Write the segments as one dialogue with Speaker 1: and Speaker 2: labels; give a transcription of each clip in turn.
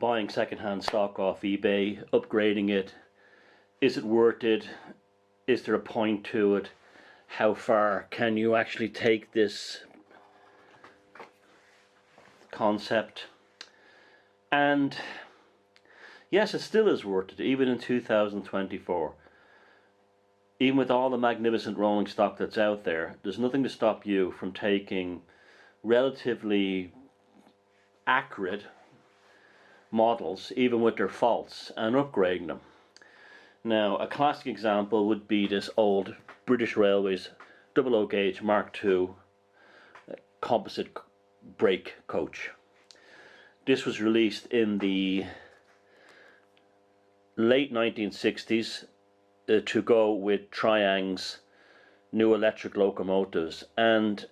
Speaker 1: buying second-hand stock off eBay, upgrading it. Is it worth it? Is there a point to it? How far can you actually take this concept? And yes, it still is worth it, even in 2024. Even with all the magnificent rolling stock that's out there, there's nothing to stop you from taking relatively accurate models, even with their faults, and upgrading them. Now, a classic example would be this old British Railways 00 gauge Mark II composite brake coach. This was released in the late 1960s to go with Triang's new electric locomotives, and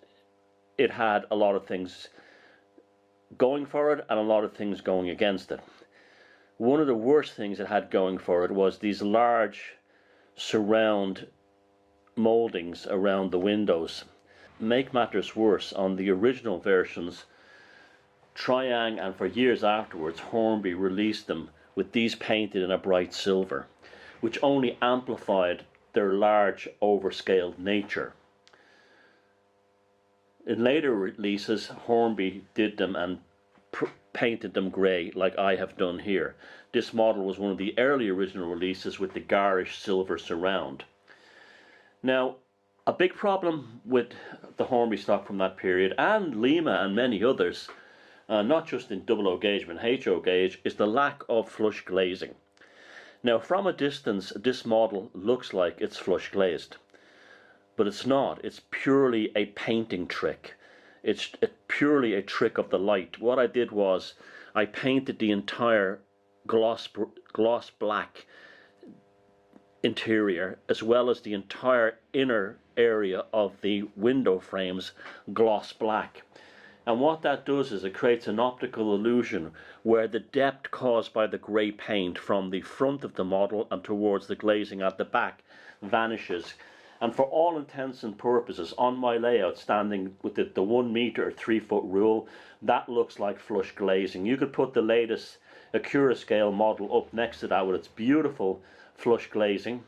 Speaker 1: it had a lot of things going for it and a lot of things going against it. One of the worst things it had going for it was these large surround mouldings around the windows. Make matters worse, on the original versions, Triang and for years afterwards Hornby released them with these painted in a bright silver, which only amplified their large overscaled nature. In later releases, Hornby did them and painted them grey, like I have done here. This model was one of the early original releases with the garish silver surround. Now, a big problem with the Hornby stock from that period, and Lima and many others, not just in 00 gauge but in HO gauge, is the lack of flush glazing. Now, from a distance, this model looks like it's flush glazed, but it's not. It's purely a painting trick. It's purely a trick of the light. What I did was I painted the entire gloss black interior, as well as the entire inner area of the window frames gloss black. And what that does is it creates an optical illusion where the depth caused by the grey paint from the front of the model and towards the glazing at the back vanishes. And for all intents and purposes, on my layout, standing with the 1 meter or 3 foot rule, that looks like flush glazing. You could put the latest Acura scale model up next to that with its beautiful flush glazing,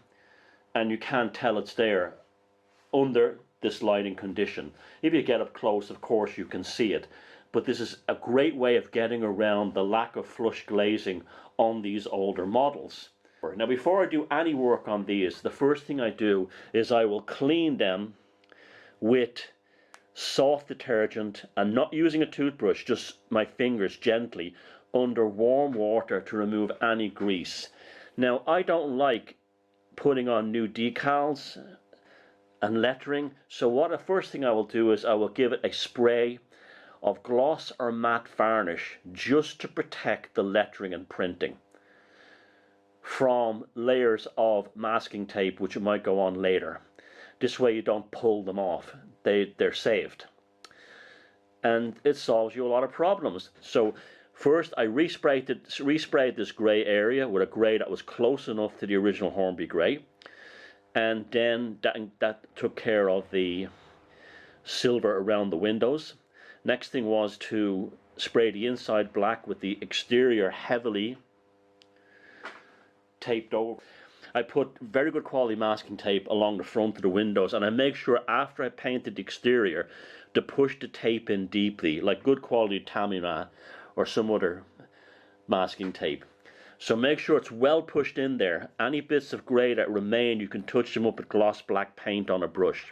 Speaker 1: and you can't tell it's there under this lighting condition. If you get up close, of course you can see it, but this is a great way of getting around the lack of flush glazing on these older models. Now, before I do any work on these, the first thing I do is I will clean them with soft detergent, and not using a toothbrush, just my fingers gently under warm water to remove any grease. Now, I don't like putting on new decals and lettering, so the first thing I will do is I will give it a spray of gloss or matte varnish just to protect the lettering and printing from layers of masking tape which might go on later. This way you don't pull them off. They're saved. And it solves you a lot of problems. So first I resprayed this grey area with a grey that was close enough to the original Hornby grey. And then that took care of the silver around the windows. Next thing was to spray the inside black with the exterior heavily taped over. I put very good quality masking tape along the front of the windows, and I make sure after I painted the exterior to push the tape in deeply, like good quality Tamiya or some other masking tape. So make sure it's well pushed in there. Any bits of grey that remain, you can touch them up with gloss black paint on a brush.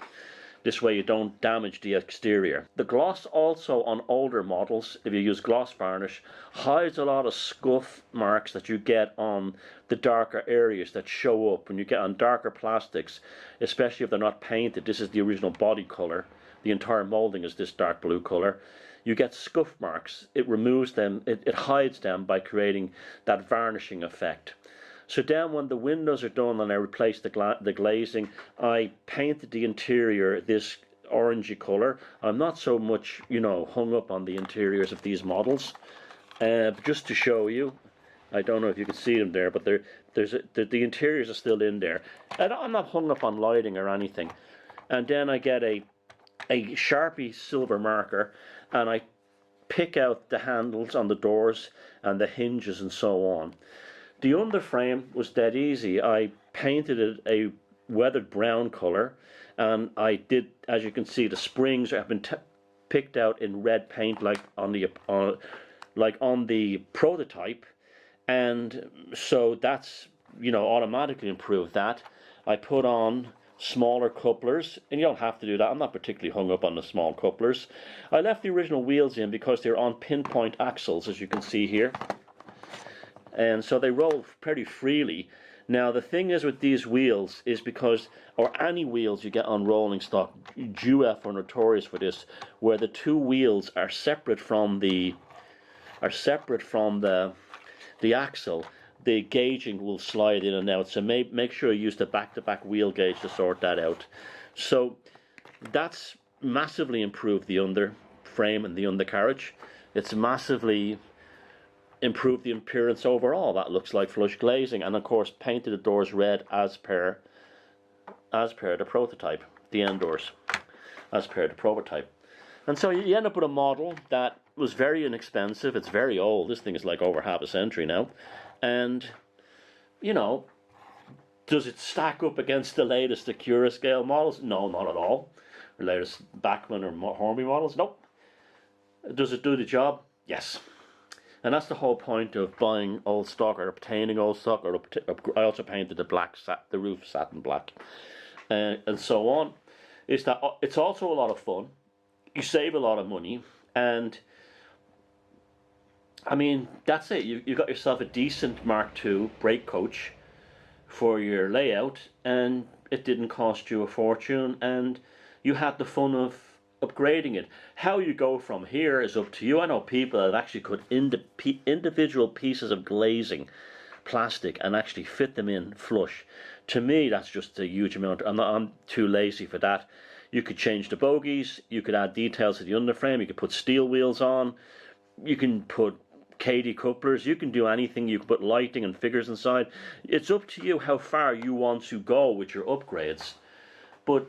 Speaker 1: This way you don't damage the exterior. The gloss also on older models, if you use gloss varnish, hides a lot of scuff marks that you get on the darker areas that show up when you get on darker plastics, especially if they're not painted. This is the original body colour. The entire moulding is this dark blue colour. You get scuff marks. It removes them, it hides them by creating that varnishing effect. So then when the windows are done and I replace the glazing, I painted the interior this orangey colour. I'm not so much, hung up on the interiors of these models. Just to show you, I don't know if you can see them there, but the interiors are still in there. And I'm not hung up on lighting or anything. And then I get a Sharpie silver marker, and I pick out the handles on the doors and the hinges and so on. The underframe was dead easy. I painted it a weathered brown color, and I did, as you can see, the springs have been picked out in red paint like on the prototype, and so that's, you know, automatically improved that. I put on smaller couplers, and you don't have to do that. I'm not particularly hung up on the small couplers. I left the original wheels in because they're on pinpoint axles, as you can see here, and so they roll pretty freely. Now the thing is with these wheels is because, or any wheels you get on rolling stock, GF are notorious for this, where the two wheels are separate from the axle, the gauging will slide in and out. So make sure you use the back-to-back wheel gauge to sort that out. So that's massively improved the underframe and the undercarriage. It's massively improved the appearance overall. That looks like flush glazing, and of course painted the doors red as per the prototype, the end doors as per the prototype. And so you end up with a model that was very inexpensive. It's very old. This thing is like over half a century now. And, you know, does it stack up against the latest Acura scale models? No, not at all. The latest Bachmann or Hornby models? Nope. Does it do the job? Yes. And that's the whole point of buying old stock or obtaining old stock. Or I also painted the roof satin black, and so on. Is that it's also a lot of fun. You save a lot of money, and I mean that's it. You got yourself a decent Mark II brake coach for your layout, and it didn't cost you a fortune, and you had the fun of upgrading it. How you go from here is up to you. I know people that actually cut individual pieces of glazing plastic and actually fit them in flush. To me, that's just a huge amount. I'm too lazy for that. You could change the bogies, you could add details to the underframe, you could put steel wheels on, you can put KD couplers, you can do anything, you can put lighting and figures inside. It's up to you how far you want to go with your upgrades. But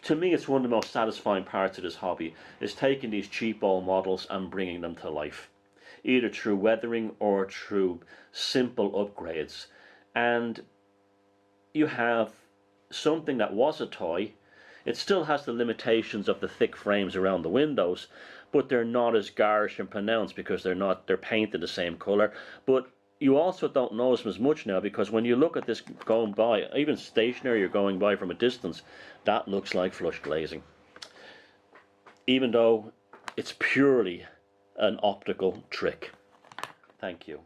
Speaker 1: to me, it's one of the most satisfying parts of this hobby, is taking these cheap old models and bringing them to life, either through weathering or through simple upgrades. And you have something that was a toy. It still has the limitations of the thick frames around the windows, but they're not as garish and pronounced because they're painted the same color. But you also don't notice them as much now, because when you look at this going by, even stationary, you're going by from a distance, that looks like flush glazing, even though it's purely an optical trick. Thank you.